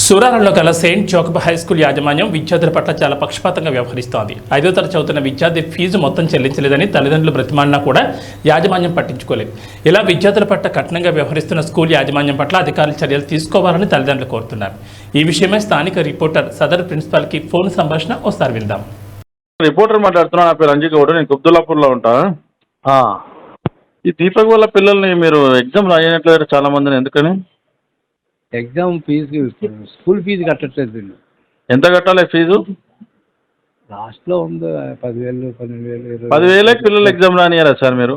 సూరారంలో గల Saint Jacob high school యాజమాన్యం విద్యార్థుల పట్ల చాలా పక్షపాతంగా వ్యవహరిస్తోంది. 5వ తరగతి చదువుతున్న విద్యార్థి ఫీజు మొత్తం చెల్లించలేదని తల్లిదండ్రులు బ్రతిమాలినా కూడా యాజమాన్యం పట్టించుకోలేదు. ఇలా విద్యార్థుల పట్ల కఠినంగా వ్యవహరిస్తున్న స్కూల్ యాజమాన్యం పట్ల అధికారులు చర్యలు తీసుకోవాలని తల్లిదండ్రులు కోరుతున్నారు. ఈ విషయమై స్థానిక రిపోర్టర్ సదర్ ప్రిన్సిపాల్కి ఫోన్ సంభాషణ ఒకసారి విందాం. రిపోర్టర్ మాట్లాడుతున్నా. నా పేరు రంజిత్ గౌడ్. నేను కుబ్దుల్లాపూర్లో ఉంటా. ఈ దీపక్ వాళ్ళ పిల్లల్ని మీరు ఎగ్జామ్ రాయనట్లేదు చాలా మందిని, ఎందుకని? ఎగ్జామ్ ఫీజు స్కూల్ ఫీజు కట్టట్లేదు వీళ్ళు. ఎంత కట్టాలి ఫీజు? లాస్ట్లో ఉంది 10,000, 12,000, 10,000 పిల్లలు ఎగ్జామ్ రానియారా సార్ మీరు?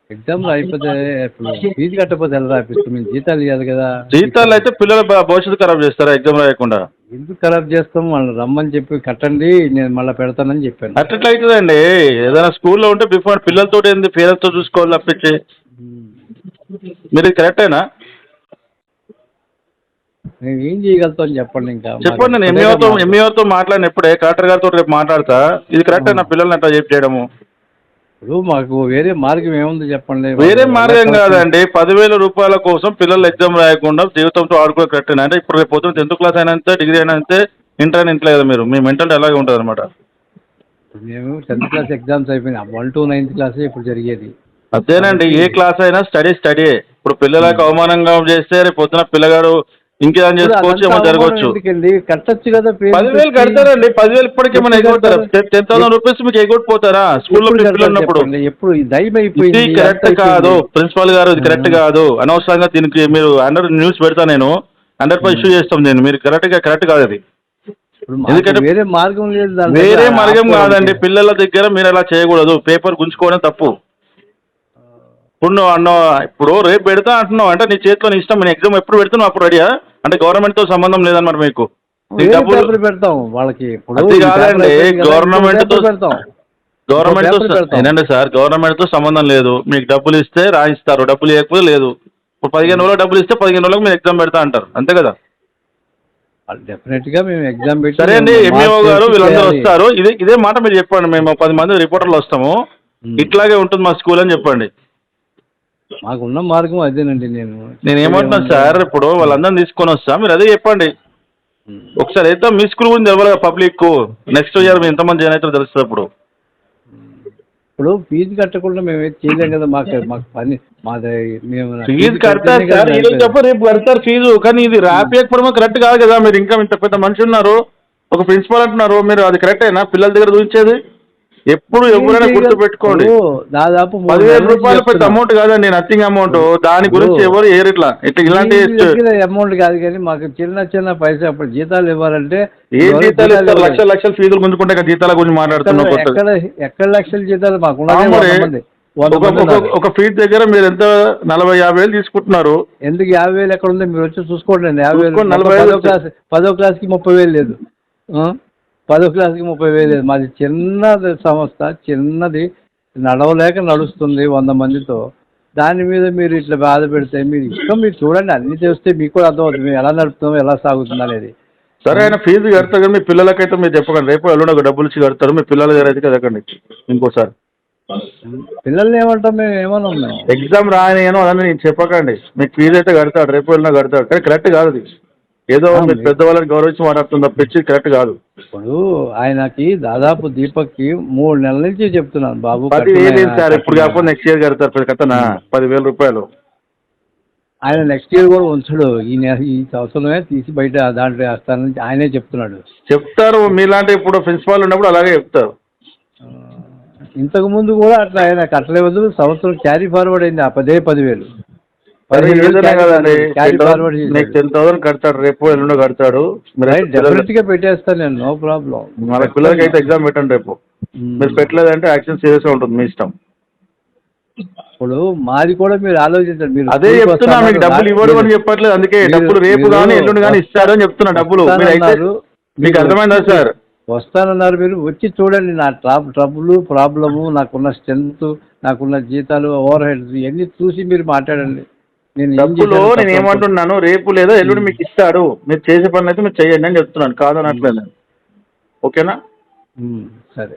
ఎగ్జామ్ అయిపోతే ఇప్పుడు ఫీజు కట్టకపోతే ఎలా రాపిస్తాం? మేము జీతాలు ఇవ్వాలి కదా. జీతాలు అయితే పిల్లల భవిష్యత్తు ఖరాబ్ చేస్తారా ఎగ్జామ్ రాయకుండా? ఎందుకు ఖరాబ్ చేస్తాం? వాళ్ళు రమ్మని చెప్పి కట్టండి, నేను మళ్ళీ పెడతానని చెప్పాను. అట్లా అవుతుందండి. ఏదైనా స్కూల్లో ఉంటే బిఫోర్ పిల్లలతో ఏంది పేరెంట్స్తో చూసుకోవాలి తప్పించి. మీరు ఇది కరెక్టేనా? మేము ఏం చేయగలుగుతాం చెప్పండి. ఇంకా చెప్పండి. నేను ఎంఈఓతో మాట్లాడినప్పుడే కలెక్టర్ గారితో రేపు మాట్లాడతా. ఇది కరెక్టే నా పిల్లల్ని అట్లా చేయడము? ఇప్పుడు మాకు వేరే మార్గం ఏముంది చెప్పండి. వేరే మార్గం కాదండి. 10,000 రూపాయల కోసం పిల్లలు ఎగ్జామ్ రాయకుండా జీవితంతో ఆడుకో కరెక్టేనా? అంటే ఇప్పుడు రేపు పొద్దున్న 10th క్లాస్ అయినా అంతే, డిగ్రీ అయినా అంతే, ఇంటర్ అయినా ఇంట్లో కదా మీరు. మీ మెంటాలిటీ అలాగే ఉంటుంది అనమాట. మేము 10th క్లాస్ ఎగ్జామ్స్ అయిపోయినాయి. 1 to 9th క్లాసే ఇప్పుడు జరిగేది. అదేనండి. ఏ క్లాస్ అయినా స్టడీ. ఇప్పుడు పిల్లలకు అవమానంగా చేస్తే రేపు పొద్దున పిల్లగాడు ఇంకేం చేసుకోవచ్చు, ఏమో జరగవచ్చు. కట్టచ్చు కదా. 10,000 కడతారండి. 10,000 ఇప్పటికి ఏమైనా ఎగొడతారా? 10,000 రూపీస్ మీకు ఎగొట్టిపోతారా స్కూల్లో పిల్లలు ఉన్నప్పుడు? ఎప్పుడు ఇది కరెక్ట్ కాదు ప్రిన్సిపాల్ గారు, ఇది కరెక్ట్ కాదు. అనవసరంగా దీనికి మీరు న్యూస్ పెడతా, నేను 100% ఇష్యూ చేస్తాం నేను. మీరు కరెక్ట్ కాదు అది. ఎందుకంటే వేరే మార్గం లేదు. వేరే మార్గం కాదండి. పిల్లల దగ్గర మీరు అలా చేయకూడదు. పేపర్ గుంజుకోవడం తప్పు. ఇప్పుడు నువ్వు అన్నావు, ఇప్పుడు రేపు పెడతా అంటున్నావు అంటే నీ చేతిలో నీ ఇష్టం. నేను ఎగ్జామ్ ఎప్పుడు పెడుతున్నావు అప్పుడు రెడీయా? అంటే గవర్నమెంట్తో సంబంధం లేదన్నమాట మీకు. డబ్బులు పెడతాం వాళ్ళకి. అది కాదండి. ఏంటంటే సార్, గవర్నమెంట్తో సంబంధం లేదు. మీకు డబ్బులు ఇస్తే రాయిస్తారు, డబ్బులు ఇవ్వకపోతే లేదు. ఇప్పుడు 15 రోజులు డబ్బులు ఇస్తే 15 రోజులకు మీరు ఎగ్జామ్ పెడతా అంటారు, అంతే కదా? డెఫినెట్ గా మేము ఎగ్జామ్ పెట్టి. సరే అండి. ఎంఈఓ గారు వీళ్ళందరూ వస్తారు. ఇదే మాట మీరు చెప్పండి. మేము 10 మంది రిపోర్టర్లు వస్తాము, ఇట్లాగే ఉంటుంది మా స్కూల్ అని చెప్పండి. మాకున్న మార్గం అదేనండి. నేను ఏమంటున్నాను సార్, ఇప్పుడు వాళ్ళందరినీ తీసుకొని వస్తా, మీరు అదే చెప్పండి. ఒకసారి అయితే మీ స్కూల్ గురించి తెలవాలి పబ్లిక్. నెక్స్ట్ ఇయర్ మీరు ఎంతమంది జాయిన్ అవుతారో తెలుస్తుంది. ఇప్పుడు ఫీజు కట్టకుండా మేము ఏది చేయలేం కదా. మాకు పని మాది. మేము ఫీజు కడతారు సార్, రేపు కడతారు ఫీజు. కానీ ఇది రాపియకపోవడం కరెక్ట్ కాదు కదా. మీరు ఇంకా ఇంత పెద్ద మనిషి ఉన్నారు, ఒక ప్రిన్సిపాల్ అంటున్నారు, మీరు అది కరెక్టేనా? పిల్లల దగ్గర చూపించేది ఎప్పుడు ఎవరైనా గుర్తు పెట్టుకోండి. దాదాపు 10,000 రూపాయలు పెద్ద అమౌంట్ కాదండి, నథింగ్ అమౌంట్. దాని గురించి ఎవరు ఇట్లా ఇలాంటి అమౌంట్ కాదు. కానీ మాకు చిన్న పైసా అప్పుడు జీతాలు ఇవ్వాలంటే ఏ జీతాలు ఇస్తారు? లక్షల ఫీజులు గుంజుకుంటే జీతాల గురించి మాట్లాడుతున్నాం. ఎక్కడ లక్షల జీతాలు మాకు? ఒక ఫీజు దగ్గర మీరు ఎంత 40,000-50,000 తీసుకుంటున్నారు. ఎందుకు 50,000 ఎక్కడ ఉంది? మీరు వచ్చి చూసుకోండి. 50,000 10వ క్లాస్కి 30,000 లేదు. 10వ క్లాస్కి 30,000 లేదు. మాది చిన్నది సంస్థ, చిన్నది, నడుస్తుంది 100 మందితో. దాని మీద మీరు ఇట్లా బాధ పెడితే మీరు ఇష్టం. మీరు చూడండి, అన్ని చేస్తే మీకు కూడా అర్థమవుతుంది మేము ఎలా నడుపుతాం, ఎలా సాగుతుంది అనేది. సరే ఆయన ఫీజు కడతారు కానీ మీ పిల్లలకైతే మీరు చెప్పకండి. రేపు ఎల్లుండి డబ్బులు ఇచ్చి కడతారు, మీ పిల్లల దగ్గర అయితే కదకండి. ఇంకోసారి పిల్లల్ని ఏమంటాం? మేము ఏమన్నా ఉన్నాం ఎగ్జామ్ రాయను అదని నేను చెప్పకండి. మీకు ఫీజు అయితే కడతాడు, రేపు వెళ్ళినా కడతాడు. కానీ కరెక్ట్ కాదు అది. ఏదో మీరు పెద్దవాళ్ళని గౌరవించి మాట్లాడుతుంది తప్పించి కరెక్ట్ కాదు. ఇప్పుడు ఆయనకి దాదాపు దీపక్కి 3 నెలల నుంచి చెప్తున్నాను, బాబు సార్ ఇప్పుడు కాకపోతే నెక్స్ట్ ఇయర్ కడతారు కథనా 10,000 రూపాయలు. ఆయన నెక్స్ట్ ఇయర్ కూడా ఉంచడు. ఈ సంవత్సరమే తీసి బయట దాంట్లో వేస్తానని ఆయనే చెప్తారు. మీలాంటి ఇప్పుడు ప్రిన్సిపాల్ ఉన్నప్పుడు అలాగే చెప్తారు. ఇంతకు ముందు కూడా అట్లా ఆయన కట్టలేదు. సంవత్సరం క్యారీ ఫార్వర్డ్ అయింది. అదే 10,000 నెక్స్ట్ 10,000 కడతాడు, రేపు ఎల్లుండో కడతాడు. డెఫినెట్ గా పెట్టేస్తాను నేను, నో ప్రాబ్లం. మన పిల్లలకి అయితే ఎగ్జామ్ పెట్టండి రేపు. మీరు పెట్టలేదంటే యాక్షన్ సీరియస్ గా ఉంటుంది, మీ ఇష్టం. ఇప్పుడు మాది కూడా మీరు ఆలోచించండి. మీరు అదే చెప్తున్నా, మీకు డబ్బులు ఇవ్వడం అని చెప్పట్లేదు. అందుకే డబ్బులు రేపు కానీ ఎల్లుండి కానీ ఇస్తారు అని చెప్తున్నా. డబ్బులు మీకు అర్థమైందా సార్? వస్తానన్నారు. మీరు వచ్చి చూడండి నా ప్రాబ్లము, నాకున్న స్ట్రెంత్, నాకున్న జీతాలు, ఓవర్ హెడ్స్ ఇవన్నీ చూసి మీరు మాట్లాడండి. డబ్బులు నేను ఏమంటున్నాను, రేపు లేదా ఎల్లుండి మీకు ఇస్తాడు. మీరు చేసే పనులు అయితే మీరు చెయ్యండి అని చెప్తున్నాను, కాదనట్లేదు. ఓకేనా? సరే.